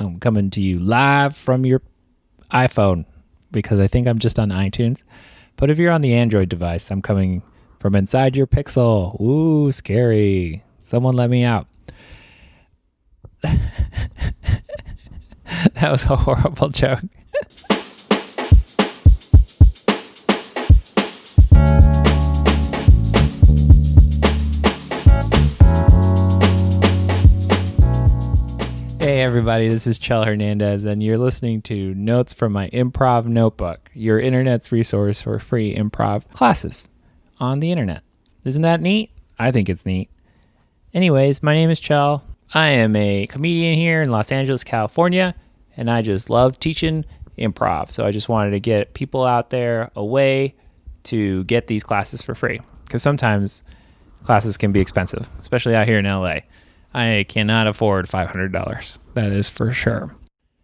I'm coming to you live from your iPhone because I think I'm just on iTunes. But if you're on the Android device, I'm coming from inside your Pixel. Ooh, scary. Someone let me out. That was a horrible joke. Hey everybody, this is Xchel Hernandez, and you're listening to Notes from My Improv Notebook, your internet's resource for free improv classes on the internet. Isn't that neat? I think it's neat. Anyways, my name is Xchel. I am a comedian here in Los Angeles, California, and I just love teaching improv. So I just wanted to get people out there a way to get these classes for free, because sometimes classes can be expensive, especially out here in LA. I cannot afford $500. That is for sure.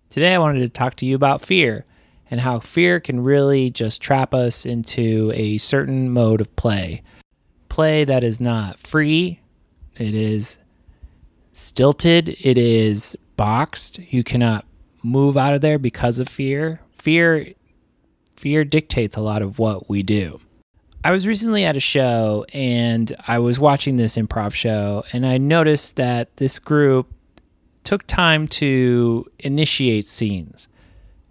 Today I wanted to talk to you about fear and how fear can really just trap us into a certain mode of play. Play that is not free. It is stilted. It is boxed. You cannot move out of there because of fear. Fear dictates a lot of what we do. I was recently at a show and I was watching this improv show, and I noticed that this group took time to initiate scenes.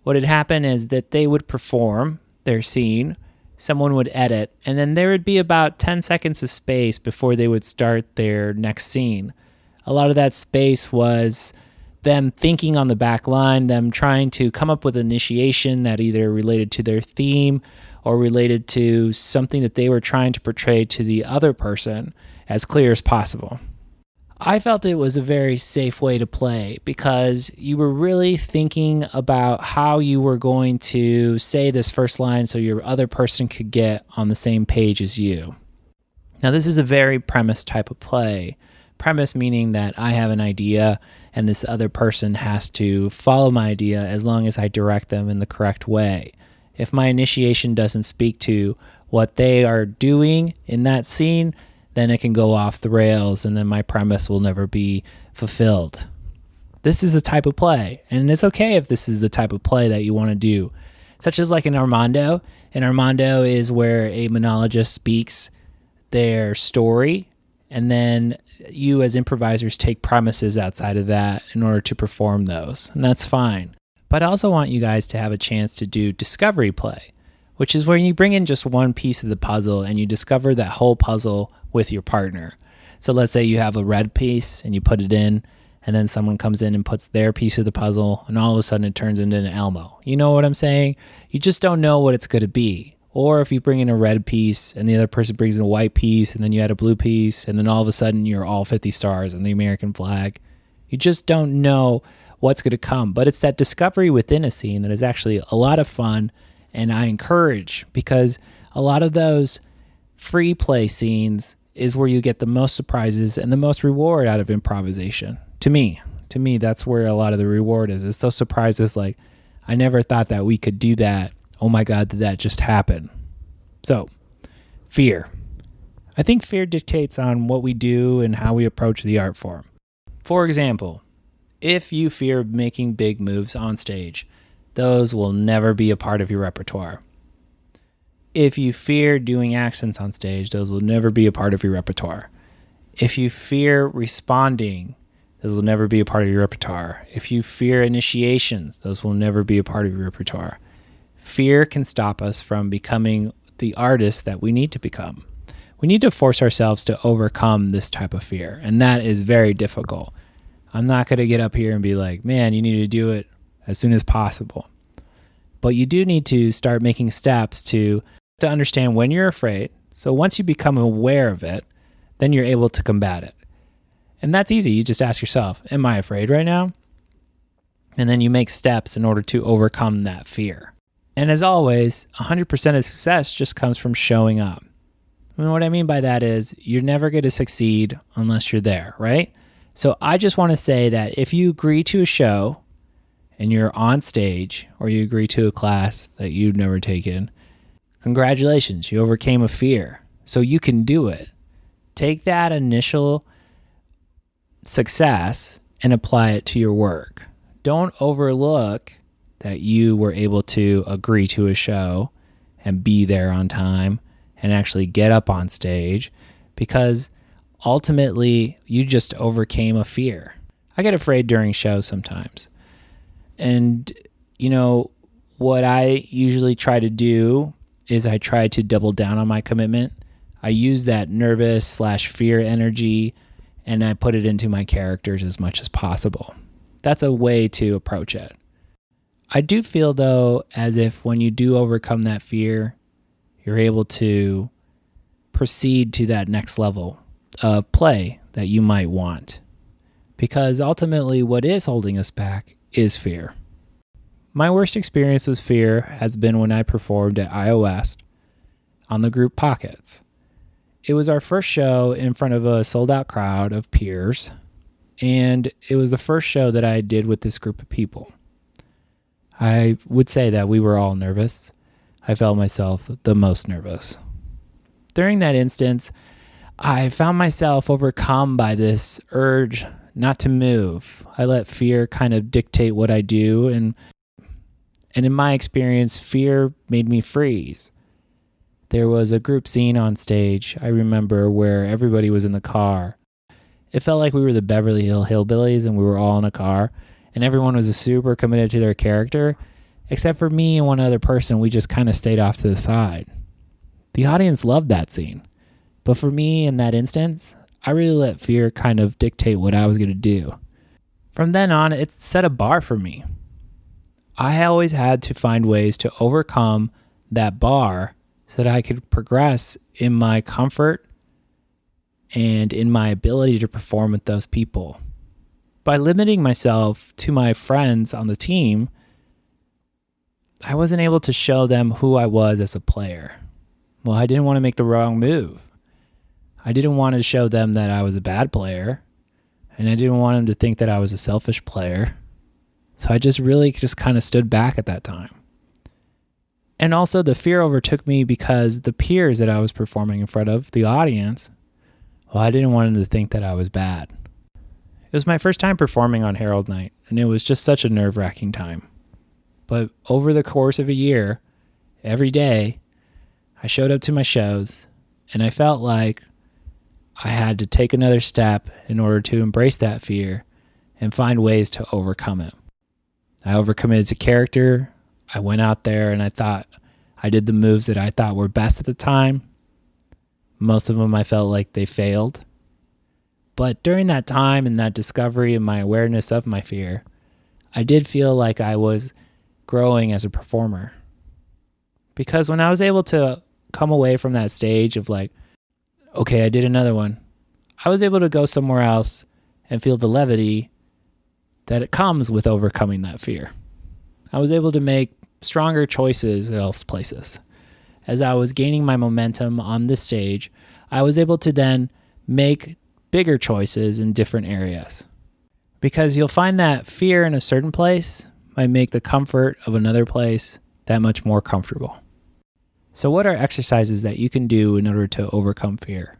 What had happened is that they would perform their scene, someone would edit, and then there would be about 10 seconds of space before they would start their next scene. A lot of that space was them thinking on the back line, them trying to come up with initiation that either related to their theme or related to something that they were trying to portray to the other person as clear as possible. I felt it was a very safe way to play because you were really thinking about how you were going to say this first line so your other person could get on the same page as you. Now, this is a very premise type of play. Premise meaning that I have an idea and this other person has to follow my idea as long as I direct them in the correct way. If my initiation doesn't speak to what they are doing in that scene, then it can go off the rails and then my premise will never be fulfilled. This is a type of play, and it's okay if this is the type of play that you want to do, such as like an Armando. An Armando is where a monologist speaks their story, and then you as improvisers take premises outside of that in order to perform those, and that's fine. But I also want you guys to have a chance to do discovery play, which is where you bring in just one piece of the puzzle and you discover that whole puzzle with your partner. So let's say you have a red piece and you put it in, and then someone comes in and puts their piece of the puzzle, and all of a sudden it turns into an Elmo. You know what I'm saying? You just don't know what it's going to be. Or if you bring in a red piece and the other person brings in a white piece and then you add a blue piece, and then all of a sudden you're all 50 stars on the American flag. You just don't know what's going to come. But it's that discovery within a scene that is actually a lot of fun, and I encourage, because a lot of those free play scenes is where you get the most surprises and the most reward out of improvisation. To me, that's where a lot of the reward is. It's those surprises like, I never thought that we could do that. Oh my God, did that just happen? So, fear. I think fear dictates on what we do and how we approach the art form. For example, if you fear making big moves on stage, those will never be a part of your repertoire. If you fear doing accents on stage, those will never be a part of your repertoire. If you fear responding, those will never be a part of your repertoire. If you fear initiations, those will never be a part of your repertoire. Fear can stop us from becoming the artists that we need to become. We need to force ourselves to overcome this type of fear, and that is very difficult. I'm not going to get up here and be like, man, you need to do it as soon as possible. But you do need to start making steps to understand when you're afraid. So once you become aware of it, then you're able to combat it. And that's easy. You just ask yourself, am I afraid right now? And then you make steps in order to overcome that fear. And as always, 100% of success just comes from showing up. And what I mean by that is you're never going to succeed unless you're there, right? So I just want to say that if you agree to a show and you're on stage, or you agree to a class that you've never taken, congratulations, you overcame a fear. So you can do it. Take that initial success and apply it to your work. don't overlook that you were able to agree to a show and be there on time and actually get up on stage, because ultimately you just overcame a fear. I get afraid during shows sometimes. And, what I usually try to do is I try to double down on my commitment. I use that nervous/fear energy and I put it into my characters as much as possible. That's a way to approach it. I do feel, though, as if when you do overcome that fear, you're able to proceed to that next level of play that you might want. Because ultimately, what is holding us back is fear. My worst experience with fear has been when I performed at iOS on the group Pockets. It was our first show in front of a sold-out crowd of peers, and it was the first show that I did with this group of people. I would say that we were all nervous. I felt myself the most nervous. During that instance, I found myself overcome by this urge not to move. I let fear kind of dictate what I do, and in my experience, fear made me freeze. There was a group scene on stage, I remember, where everybody was in the car. It felt like we were the Beverly Hills Hillbillies and we were all in a car, and everyone was super committed to their character, except for me and one other person. We just kind of stayed off to the side. The audience loved that scene, but for me in that instance, I really let fear kind of dictate what I was going to do. From then on, it set a bar for me. I always had to find ways to overcome that bar so that I could progress in my comfort and in my ability to perform with those people. By limiting myself to my friends on the team, I wasn't able to show them who I was as a player. Well, I didn't want to make the wrong move. I didn't want to show them that I was a bad player, and I didn't want them to think that I was a selfish player. So I just kind of stood back at that time. And also the fear overtook me because the peers that I was performing in front of, the audience, well, I didn't want them to think that I was bad. It was my first time performing on Herald Night, and it was just such a nerve-wracking time. But over the course of a year, every day, I showed up to my shows, and I felt like I had to take another step in order to embrace that fear and find ways to overcome it. I overcommitted to character. I went out there and I thought I did the moves that I thought were best at the time. Most of them I felt like they failed. But during that time and that discovery and my awareness of my fear, I did feel like I was growing as a performer. Because when I was able to come away from that stage of like, okay, I did another one, I was able to go somewhere else and feel the levity that it comes with overcoming that fear. I was able to make stronger choices in else places. As I was gaining my momentum on this stage, I was able to then make bigger choices in different areas. Because you'll find that fear in a certain place might make the comfort of another place that much more comfortable. So what are exercises that you can do in order to overcome fear?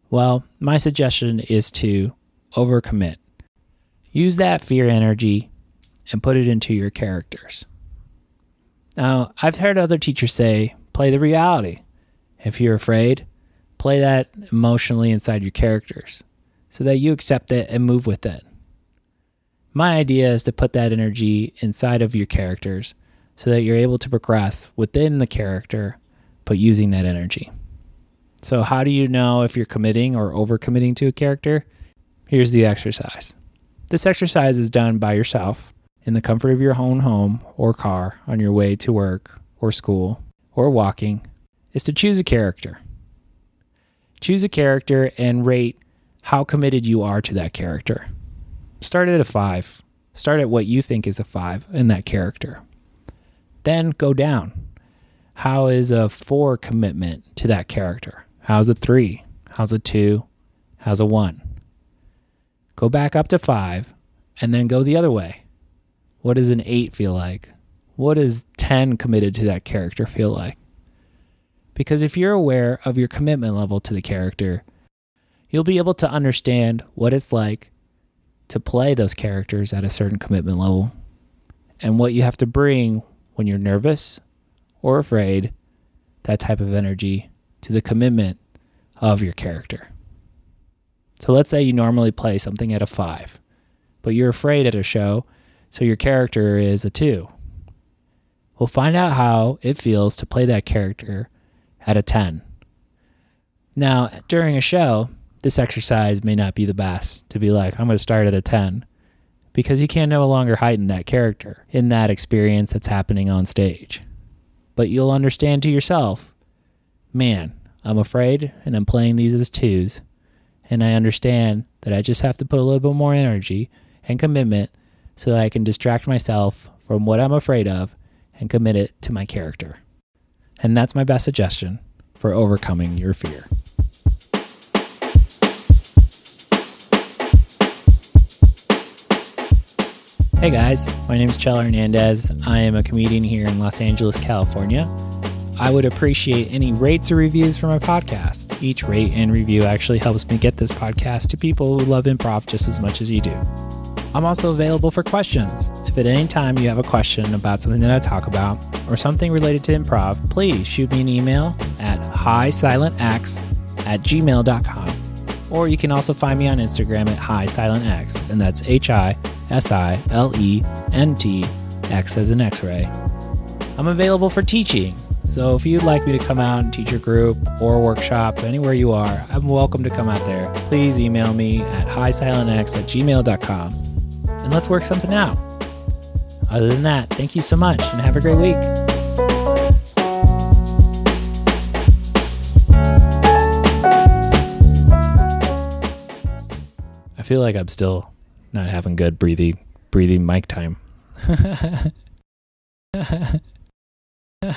Well, my suggestion is to overcommit. Use that fear energy and put it into your characters. Now, I've heard other teachers say, play the reality. If you're afraid, play that emotionally inside your characters so that you accept it and move with it. My idea is to put that energy inside of your characters so that you're able to progress within the character, but using that energy. So how do you know if you're committing or overcommitting to a character? Here's the exercise. This exercise is done by yourself in the comfort of your own home or car on your way to work or school or walking, is to choose a character. Choose a character and rate how committed you are to that character. Start at a 5. Start at what you think is a 5 in that character. Then go down. How is a 4 commitment to that character? How's a 3? How's a 2? How's a 1? Go back up to 5 and then go the other way. What does an 8 feel like? What does 10 committed to that character feel like? Because if you're aware of your commitment level to the character, you'll be able to understand what it's like to play those characters at a certain commitment level, and what you have to bring when you're nervous or afraid, that type of energy, to the commitment of your character. So let's say you normally play something at a 5, but you're afraid at a show, so your character is a 2. We'll find out how it feels to play that character at a 10. Now, during a show, this exercise may not be the best to be like, I'm going to start at a 10, because you can no longer heighten that character in that experience that's happening on stage. But you'll understand to yourself, man, I'm afraid and I'm playing these as 2s, and I understand that I just have to put a little bit more energy and commitment so that I can distract myself from what I'm afraid of and commit it to my character. And that's my best suggestion for overcoming your fear. Hey guys, my name is Xchel Hernandez. I am a comedian here in Los Angeles, California. I would appreciate any rates or reviews for my podcast. Each rate and review actually helps me get this podcast to people who love improv just as much as you do. I'm also available for questions. If at any time you have a question about something that I talk about or something related to improv, please shoot me an email at highsilentx@gmail.com. Or you can also find me on Instagram at highsilentx, and that's HISILENT, X as in X-ray. I'm available for teaching, so if you'd like me to come out and teach a group or a workshop anywhere you are, I'm welcome to come out there. Please email me at highsilentx@gmail.com, and let's work something out. Other than that, thank you so much, and have a great week. I feel like I'm still not having good breathing mic time.